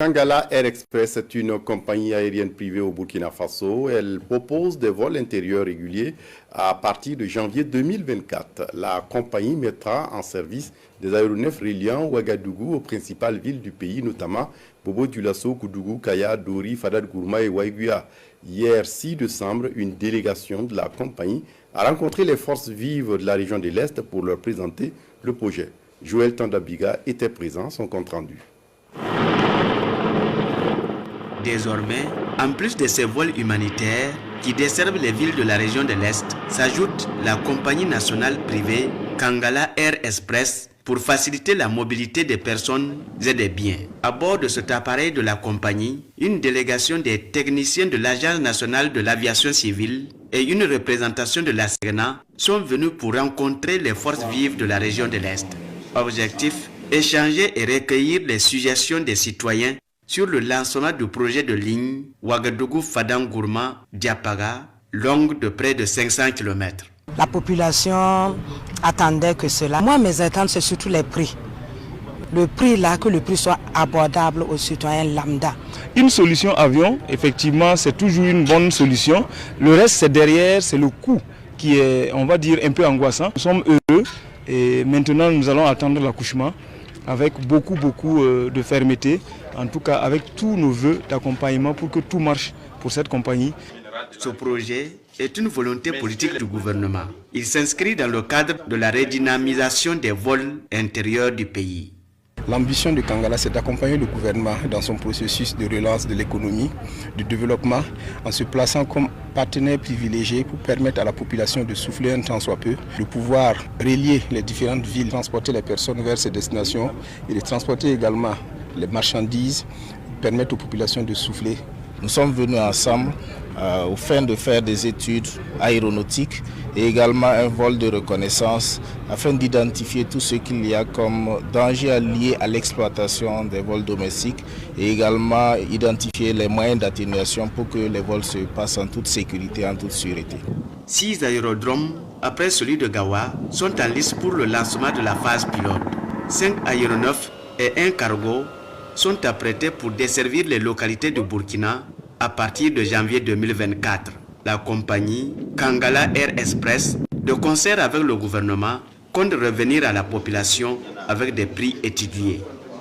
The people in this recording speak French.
Kangala Air Express est une compagnie aérienne privée au Burkina Faso. Elle propose des vols intérieurs réguliers à partir de janvier 2024. La compagnie mettra en service des aéronefs reliant Ouagadougou aux principales villes du pays, notamment Bobo Dioulasso, Koudougou, Kaya, Dori, Fadad Gourma et Waiguia. Hier 6 décembre, une délégation de la compagnie a rencontré les forces vives de la région de l'Est pour leur présenter le projet. Joël Tandabiga était présent, son compte rendu. Désormais, en plus de ces vols humanitaires qui desservent les villes de la région de l'Est, s'ajoute la compagnie nationale privée Kangala Air Express pour faciliter la mobilité des personnes et des biens. À bord de cet appareil de la compagnie, une délégation des techniciens de l'Agence nationale de l'aviation civile et une représentation de la SENA sont venus pour rencontrer les forces vives de la région de l'Est. Objectif, échanger et recueillir les suggestions des citoyens sur le lancement du projet de ligne Ouagadougou-Fadam-Gourma-Diapaga, longue de près de 500 km. La population attendait que cela. Moi, mes attentes, c'est surtout les prix. Le prix là, que le prix soit abordable aux citoyens lambda. Une solution avion, effectivement, c'est toujours une bonne solution. Le reste, c'est derrière, c'est le coût qui est, on va dire, un peu angoissant. Nous sommes heureux et maintenant, nous allons attendre l'accouchement avec beaucoup de fermeté, en tout cas avec tous nos vœux d'accompagnement pour que tout marche pour cette compagnie. Ce projet est une volonté politique du gouvernement. Il s'inscrit dans le cadre de la redynamisation des vols intérieurs du pays. L'ambition de Kangala, c'est d'accompagner le gouvernement dans son processus de relance de l'économie, du développement, en se plaçant comme partenaire privilégié pour permettre à la population de souffler un temps soit peu, de pouvoir relier les différentes villes, transporter les personnes vers ces destinations et de transporter également les marchandises, permettre aux populations de souffler. Nous sommes venus ensemble au fin de faire des études aéronautiques et également un vol de reconnaissance afin d'identifier tout ce qu'il y a comme danger lié à l'exploitation des vols domestiques et également identifier les moyens d'atténuation pour que les vols se passent en toute sécurité, en toute sûreté. 6 aérodromes, après celui de Gawa, sont en liste pour le lancement de la phase pilote. 5 aéronefs et un cargo sont apprêtés pour desservir les localités de Burkina à partir de janvier 2024. La compagnie Kangala Air Express, de concert avec le gouvernement, compte revenir à la population avec des prix étudiés.